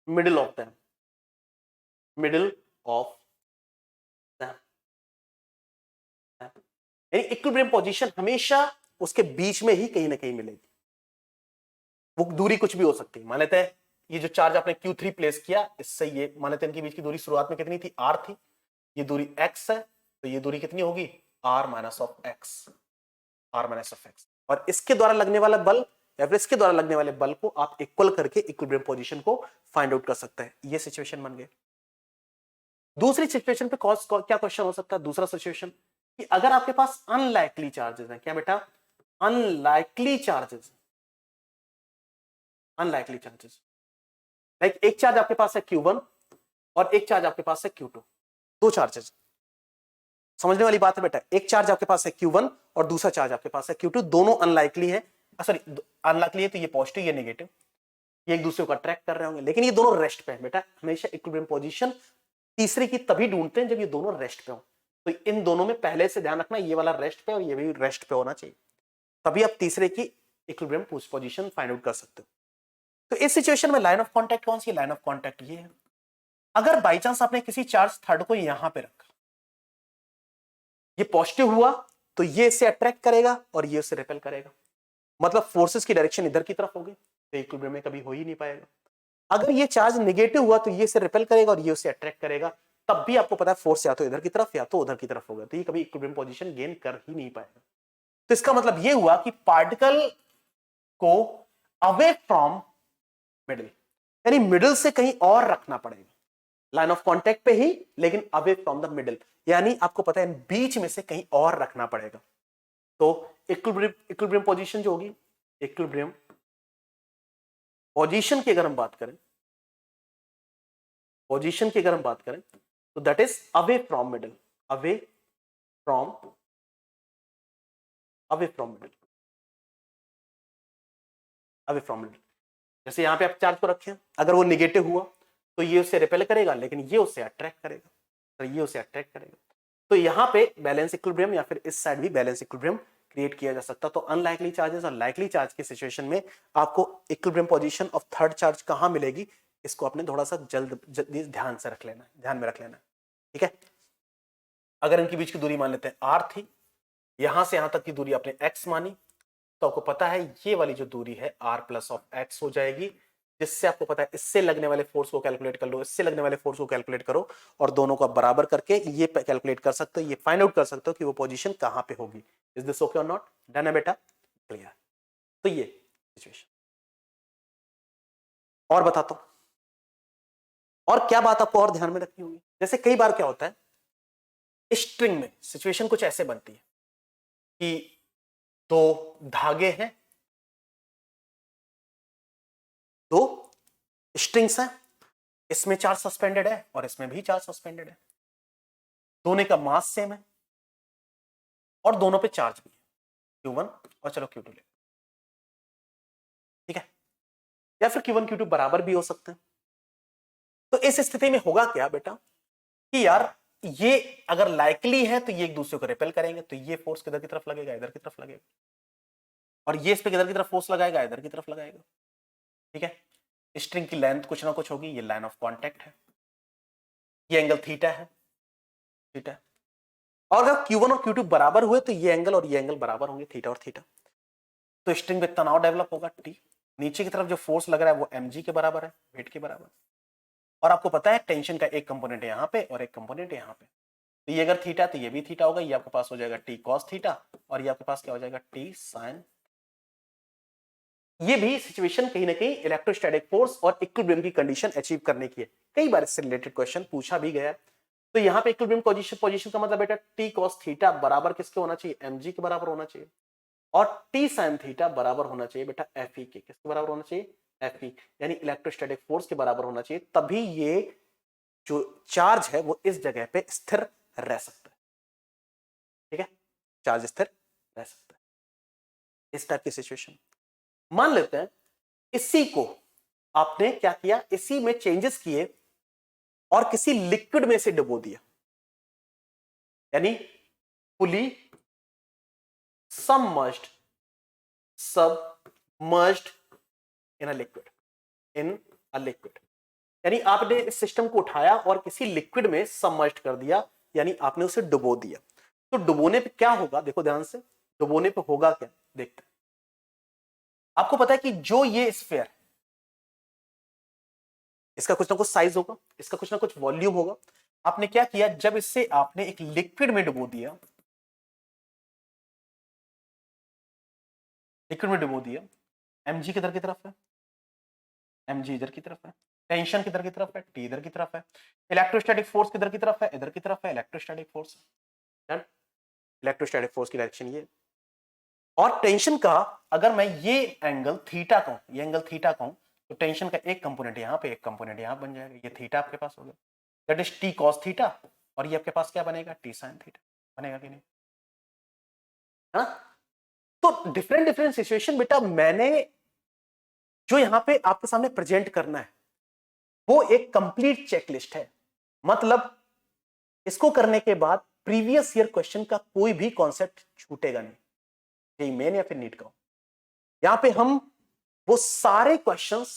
middle of them, यानी इक्विलिब्रियम पोजीशन हमेशा उसके बीच में ही कहीं ना कहीं मिलेगी। वो दूरी कुछ भी हो सकती है। मान लेते हैं ये जो चार्ज आपने Q3 प्लेस किया, इससे ये मान लेते हैं इनके बीच की दूरी शुरुआत में कितनी थी? R थी। ये दूरी x है, तो ये दूरी कितनी होगी? R माइनस ऑफ x, और इसके द्वारा लगने वाला बल या फिर इसके द्वारा लगने वाले बल को आप इक्वल करके इक्विलिब्रियम पोजीशन को फाइंड आउट कर सकते हैं। ये सिचुएशन बन गए। दूसरी सिचुएशन पे क्या क्वेश्चन हो सकता है? दूसरा सिचुएशन कि अगर आपके पास अनलाइकली चार्जेस हैं। क्या बेटा? अनलाइकली चार्जेस, लाइक एक चार्ज आपके पास है Q1 और एक चार्ज आपके पास है Q2, दो चार्जेस। समझने वाली बात है बेटा, एक चार्ज आपके पास है Q1 और दूसरा चार्ज आपके पास है Q2, दोनों अनलाइकली है। सॉरी, अनलाइकली है तो ये पॉजिटिव ये नेगेटिव, ये एक दूसरे को अट्रैक्ट कर रहे होंगे, लेकिन ये दोनों रेस्ट पे है। बेटा हमेशा इक्विलिब्रियम पोजीशन तीसरे की तभी ढूंढते हैं जब ये दोनों रेस्ट पे हो। तो इन दोनों में पहले से ध्यान रखना, ये वाला रेस्ट पे और ये भी रेस्ट पे होना चाहिए, तभी आप तीसरे की इक्विलिब्रियम पोजीशन फाइंड आउट कर सकते हो। तो इस सिचुएशन में लाइन ऑफ कांटेक्ट कौन सी है? लाइन ऑफ कांटेक्ट ये है। अगर बाई चांस आपने किसी चार्ज थर्ड को यहां पे रखा, ये पॉजिटिव हुआ तो ये इसे अट्रैक्ट करेगा और ये उसे रिपेल करेगा, मतलब फोर्सेस की डायरेक्शन इधर की तरफ होगी, तो इक्विलिब्रियम में कभी हो ही नहीं पाएगा। अगर ये चार्ज नेगेटिव हुआ तो ये इसे रिपेल करेगा और ये उसे अट्रैक्ट करेगा, तब भी आपको पता है फोर्स या तो इधर की तरफ या तो उधर की तरफ होगा, तो ये कभी इक्विलिब्रियम पोजीशन गेन कर ही नहीं पाएगा। तो इसका मतलब ये हुआ कि पार्टिकल को अवे फ्रॉम मिडिल, यानी मिडिल से कहीं और रखना पड़ेगा, लाइन ऑफ कांटेक्ट पे ही लेकिन अवे फ्रॉम द मिडिल, यानी आपको पता है बीच में से कहीं और रखना पड़ेगा। तो इक्विलिब्रियम पोजीशन जो होगी, इक्विलिब्रियम पोजीशन की अगर हम बात करें, पोजीशन की अगर हम बात करें तो that is away from middle, away from middle, away from middle. जैसे यहां पे आप चार्ज को रखें, अगर वो निगेटिव हुआ तो ये उससे रिपेल करेगा, लेकिन ये उससे अट्रैक्ट करेगा, तो ये उसे अट्रैक्ट करेगा। तो यहां पे बैलेंस इक्विलिब्रियम या फिर इस साइड भी बैलेंस इक्विलिब्रियम क्रिएट किया जा सकता। तो अनलाइकली चार्जेस और लाइकली चार्ज की सिचुएशन में आपको equilibrium position of third charge कहां मिलेगी, इसको आपने थोड़ा सा जल्दी ध्यान से रख लेना, ध्यान में रख लेना, ठीक है। अगर इनके बीच की दूरी मान लेते हैं r थी, यहां से यहां तक की दूरी आपने x मानी, तो आपको पता है ये वाली जो दूरी है r प्लस ऑफ x हो जाएगी, जिससे आपको पता है इससे लगने वाले फोर्स को कैलकुलेट कर लो, इससे लगने वाले फोर्स को कैलकुलेट करो, और दोनों को बराबर करके ये कैलकुलेट कर सकते हो, ये फाइंड आउट कर सकते हो कि वो पोजीशन कहां पे होगी। इज दिस ओके और नॉट? डन है बेटा? क्लियर? तो ये सिचुएशन। और बताता हूं, और क्या बात आपको और ध्यान में रखनी होगी। जैसे कई बार क्या होता है, स्ट्रिंग में सिचुएशन कुछ ऐसे बनती है कि दो धागे हैं, दो स्ट्रिंग्स हैं, इसमें चार्ज सस्पेंडेड है और इसमें भी चार्ज सस्पेंडेड है, दोनों का मास सेम है और दोनों पे चार्ज भी है, Q1 और चलो Q2 ले, ठीक है, या फिर Q1 Q2 बराबर भी हो सकते हैं। तो इस स्थिति में होगा क्या बेटा कि यार ये अगर लाइकली है तो ये एक दूसरे को रिपेल करेंगे, तो ये फोर्स किधर की तरफ लगेगा, इधर की तरफ लगेगा, और ये इस पे किधर की तरफ फोर्स लगाएगा, इधर की तरफ लगाएगा, ठीक है। स्ट्रिंग की लेंथ कुछ ना कुछ होगी, ये लाइन ऑफ कांटेक्ट है, ये एंगल थीटा है, थीटा, और अगर Q1 और Q2 बराबर हुए तो ये एंगल और ये एंगल बराबर होंगे, थीटा और थीटा। तो स्ट्रिंग पे तनाव डेवलप होगा T, नीचे की तरफ जो फोर्स लग रहा है वो mg के बराबर है, वेट के बराबर, और आपको पता है टेंशन का एक कंपोनेंट है यहाँ पे और एक कंपोनेंट है यहाँ पे, तो ये अगर थीटा तो ये भी थीटा होगा, ये आपके पास हो जाएगा T cos थीटा और ये आपके पास क्या हो जाएगा T sin। ये भी सिचुएशन कहीं ना कहीं इलेक्ट्रोस्टैटिक फोर्स और इक्विलिब्रियम की कंडीशन अचीव करने की है, कई बार इससे रिलेटेड क्वेश्चन पूछा भी गया है। तो यहाँ पे इक्विलिब्रियम पोजीशन का मतलब बेटा T cos थीटा बराबर किसके होना चाहिए, mg के बराबर होना चाहिए, और T sin थीटा बराबर होना चाहिए बेटा Fe के, किसके बराबर होना चाहिए, Fe, यानी इलेक्ट्रोस्टैटिक फोर्स के बराबर होना चाहिए, तभी ये जो चार्ज है वो इस जगह पे स्थिर रह सकता है, ठीक है, चार्ज स्थिर रह सकता है। इस टाइप की सिचुएशन मान लेते हैं, इसी को आपने क्या किया, इसी में चेंजेस किए और किसी लिक्विड में से डुबो दिया, यानी fully submerged in a liquid, यानी आपने इस सिस्टम को उठाया और किसी लिक्विड में सबमर्ज्ड कर दिया, यानी आपने उसे डुबो दिया। तो डुबोने पे क्या होगा, देखो ध्यान से, डुबोने पे होगा क्या, देखते हैं। आपको पता है कि जो ये स्फीयर, इसका कुछ ना कुछ साइज होगा, इसका कुछ ना कुछ वॉल्यूम होगा। आपने क्या किया, जब इससे आपने एक लिक्विड में डुबो दिया, लिक्विड में डुबो दिया, mg किधर की तरफ है, mg इधर की तरफ है, टेंशन किधर की तरफ है, T इधर की तरफ है, इलेक्ट्रोस्टैटिक फोर्स किधर की तरफ है, इधर की तरफ है, इलेक्ट्रोस्टैटिक फोर्स, इलेक्ट्रोस्टैटिक फोर्स की डायरेक्शन ये, और टेंशन का अगर मैं ये एंगल थीटा कहूं, ये एंगल थीटा कहूं, तो टेंशन का एक कंपोनेंट यहां पे, एक कंपोनेंट यहां बन जाएगा, ये थीटा आपके पास हो गया, that is T cos theta, और ये आपके पास क्या बनेगा, T sin थीटा बनेगा कि नहीं, हाँ। तो डिफरेंट डिफरेंट सिचुएशन बेटा मैंने जो यहां पे आपके सामने प्रेजेंट करना है वो एक कंप्लीट चेकलिस्ट है, मतलब इसको करने के बाद प्रीवियस ईयर क्वेश्चन का कोई भी कॉन्सेप्ट छूटेगा नहीं, यही मेन या फिर नीट का। यहां पे हम वो सारे क्वेश्चंस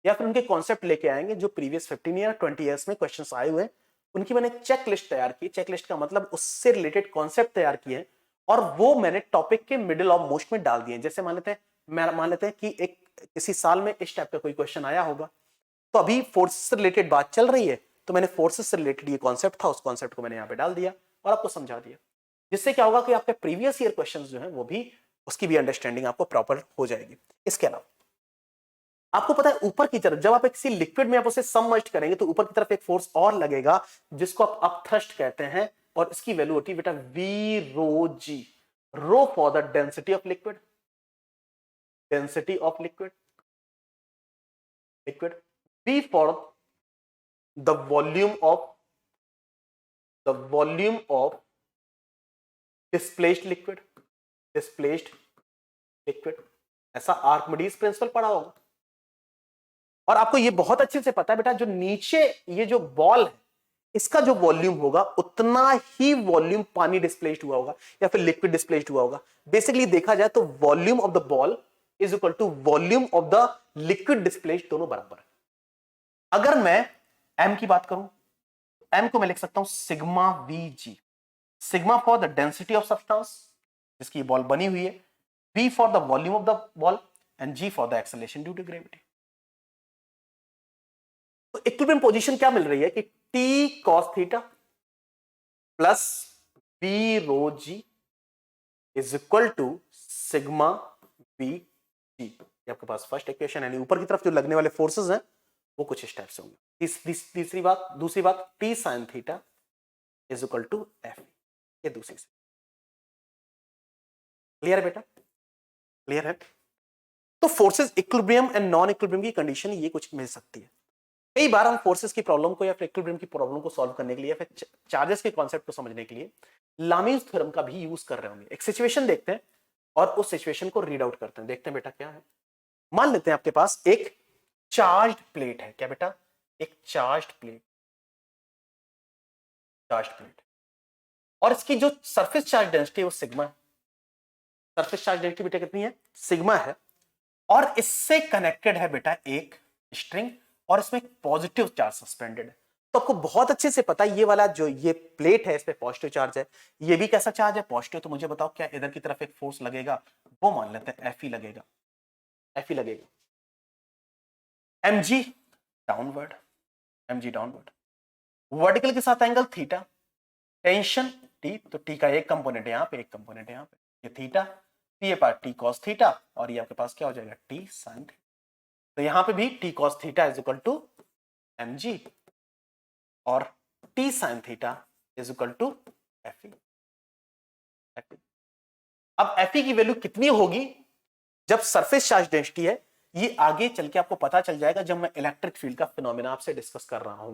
या फिर उनके कॉन्सेप्ट लेके आएंगे जो प्रीवियस 15 या 20 इयर्स में क्वेश्चंस आए हुए हैं, उनकी मैंने चेक लिस्ट तैयार की, चेक लिस्ट का मतलब उससे रिलेटेड कॉन्सेप्ट तैयार किए और वो मैंने टॉपिक के मिडिल ऑफ मोस्ट में डाल दिए। जैसे मान लेते हैं कि एक किसी साल में इस टाइप का कोई क्वेश्चन आया होगा, तो अभी फोर्स से रिलेटेड बात चल रही है, तो मैंने फोर्सेस से रिलेटेड ये कॉन्सेप्ट था, उस कॉन्सेप्ट को मैंने यहाँ पे डाल दिया और आपको समझा दिया, जिससे क्या होगा कि आपके प्रीवियस ईयर क्वेश्चंस जो हैं वो भी, उसकी भी अंडरस्टैंडिंग आपको प्रॉपर हो जाएगी। इसके अलावा आपको पता है ऊपर की तरफ जब आप किसी लिक्विड में आप उसे सबमर्ज करेंगे तो ऊपर की तरफ एक फोर्स और लगेगा जिसको आप अपथ्रस्ट कहते हैं, और इसकी वैल्यू होती है बेटा V rho g. Rho for the density of liquid, density of liquid, liquid, V for the volume of, the volume of displaced liquid, displaced liquid. ऐसा आर्किमिडीज प्रिंसिपल पढ़ा होगा। और आपको ये बहुत अच्छे से पता है बेटा, जो नीचे ये जो बॉल है इसका जो वॉल्यूम होगा उतना ही वॉल्यूम पानी डिस्प्लेस्ड हुआ होगा या फिर लिक्विड डिस्प्लेस्ड हुआ होगा। बेसिकली देखा जाए तो volume of the ball is equal to volume of the liquid displaced, दोनों बराबर है। अगर मैं एम की बात करूं, एम को मैं लिख सकता हूं sigma V g, sigma for the density of substance जिसकी बॉल बनी हुई है, V for the volume of the ball and g for the acceleration due to gravity. तो इक्विलिब्रियम पोजीशन क्या मिल रही है कि T cos theta plus V rho g is equal to sigma V g. ये आपके पास फर्स्ट इक्वेशन है। ऊपर की तरफ जो लगने वाले फोर्सेस हैं वो कुछ इस टाइप से होंगे। तीसरी बात, दूसरी बात, T sine theta is equal to F, ये दूसरी से। क्लियर है बेटा? क्लियर है? तो forces equilibrium and non equilibrium की कंडीशन ये कुछ मिल सकती है। कई बार हम फोर्सेस की प्रॉब्लम को या फिर इक्विलिब्रियम की प्रॉब्लम को सॉल्व करने के लिए या फिर चार्जेस के कॉन्सेप्ट को समझने के लिए लामीज थ्योरम का भी यूज कर रहे होंगे। एक सिचुएशन देखते हैं और उस सिचुएशन को रीड आउट करते हैं। देखते हैं बेटा क्या है। मान लेते हैं आपके पास एक चार्ज्ड प्लेट है। क्या बेटा? एक चार्ज्ड प्लेट, चार्ज्ड प्लेट, और इसकी जो सरफेस चार्ज डेंसिटी है वो सिग्मा है। सरफेस चार्ज डेंसिटी बेटा कितनी है? सिग्मा है। और इससे कनेक्टेड है बेटा एक स्ट्रिंग, और इसमें एक पॉजिटिव चार्ज सस्पेंडेड है। तो आपको बहुत अच्छे से पता है ये वाला जो ये प्लेट है इस पे पॉजिटिव चार्ज है, ये भी कैसा चार्ज है? पॉजिटिव। तो मुझे बताओ क्या इधर की तरफ एक फोर्स लगेगा? वो मान लेते हैं एफ ई लगेगा, एफ ई लगेगा। mg downward, mg downward, vertical के साथ एंगल थीटा, टेंशन टी, तो टी का एक कंपोनेंट यहां पे, एक कंपोनेंट यहां पे, ये थीटा, तो ये पार्ट टी कॉस थीटा, और ये आपके पास क्या हो जाएगा? T sine theta. तो यहां पे भी T cos theta is equal to mg और T sine theta is equal to F E. अब एफ ई की वैल्यू कितनी होगी जब सरफेस चार्ज डेंसिटी है? ये आगे चल के आपको पता चल जाएगा जब मैं इलेक्ट्रिक फील्ड का फिनोमेना आपसे डिस्कस कर रहा हूं।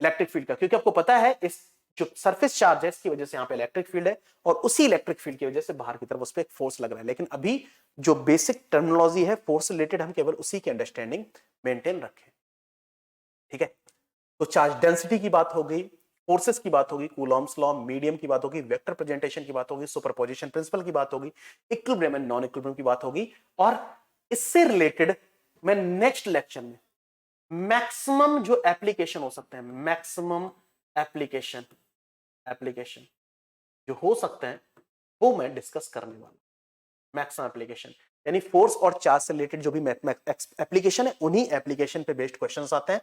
इलेक्ट्रिक फील्ड का, क्योंकि आपको पता है इस जो सरफेस चार्ज है इसकी वजह से यहां पे इलेक्ट्रिक फील्ड है, और उसी इलेक्ट्रिक फील्ड की वजह से बाहर की तरफ उस पर एक फोर्स लग रहा है। लेकिन अभी जो बेसिक टर्मिनोलॉजी है फोर्स रिलेटेड, हम केवल उसी की अंडरस्टैंडिंग मेंटेन रखें। ठीक है? तो चार्ज डेंसिटी की बात हो गई, फोर्सेस की बात होगी, कूलॉम्स लॉ, मीडियम की बात होगी, वेक्टर प्रेजेंटेशन की बात होगी, सुपरपोजिशन प्रिंसिपल की बात होगी, इक्विलिब्रियम एंड नॉन इक्विलिब्रियम की बात होगी। और इससे रिलेटेड मैं नेक्स्ट लेक्चर में मैक्सिमम जो एप्लीकेशन हो सकते हैं, मैक्सिमम एप्लीकेशन जो हो सकते हैं वो मैं डिस्कस करने वाला हूं। मैक्सिमम एप्लीकेशन यानी फोर्स और चार्ज से रिलेटेड जो भी एप्लीकेशन है, उन्हीं एप्लीकेशन पे बेस्ड क्वेश्चंस आते हैं,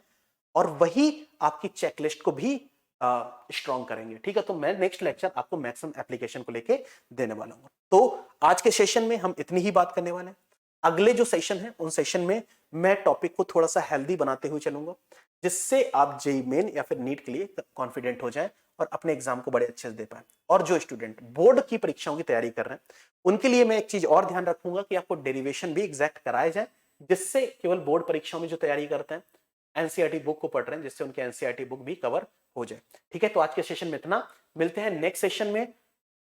और वही आपकी चेकलिस्ट को भी स्ट्रॉन्ग करेंगे। ठीक है? तो मैं नेक्स्ट लेक्चर आपको मैक्सिमम एप्लीकेशन को लेके देने वाला हूं। तो आज के सेशन में हम इतनी ही बात करने वाले हैं। अगले जो सेशन है उन सेशन में मैं टॉपिक को थोड़ा सा हेल्दी बनाते हुए चलूंगा, जिससे आप जेईई मेन या फिर नीट के लिए कॉन्फिडेंट हो जाएं और अपने एग्जाम को बड़े अच्छे से दे पाएं। और जो स्टूडेंट बोर्ड की परीक्षाओं की तैयारी कर रहे हैं उनके लिए मैं एक चीज और ध्यान रखूंगा कि आपको डेरिवेशन भी एग्जैक्ट कराए जाए, जिससे केवल बोर्ड परीक्षाओं में जो तैयारी करते हैं एनसीईआरटी बुक को पढ़ रहे हैं, जिससे उनके एनसीईआरटी बुक भी कवर हो जाए। ठीक है? तो आज के सेशन में इतना, मिलते हैं नेक्स्ट सेशन में।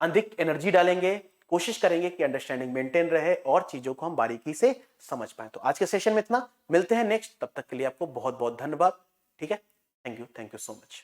अधिक एनर्जी डालेंगे, कोशिश करेंगे कि अंडरस्टैंडिंग मेंटेन रहे और चीजों को हम बारीकी से समझ पाए। तो आज के सेशन में इतना, मिलते हैं नेक्स्ट। तब तक के लिए आपको बहुत बहुत धन्यवाद। ठीक है? Thank you so much.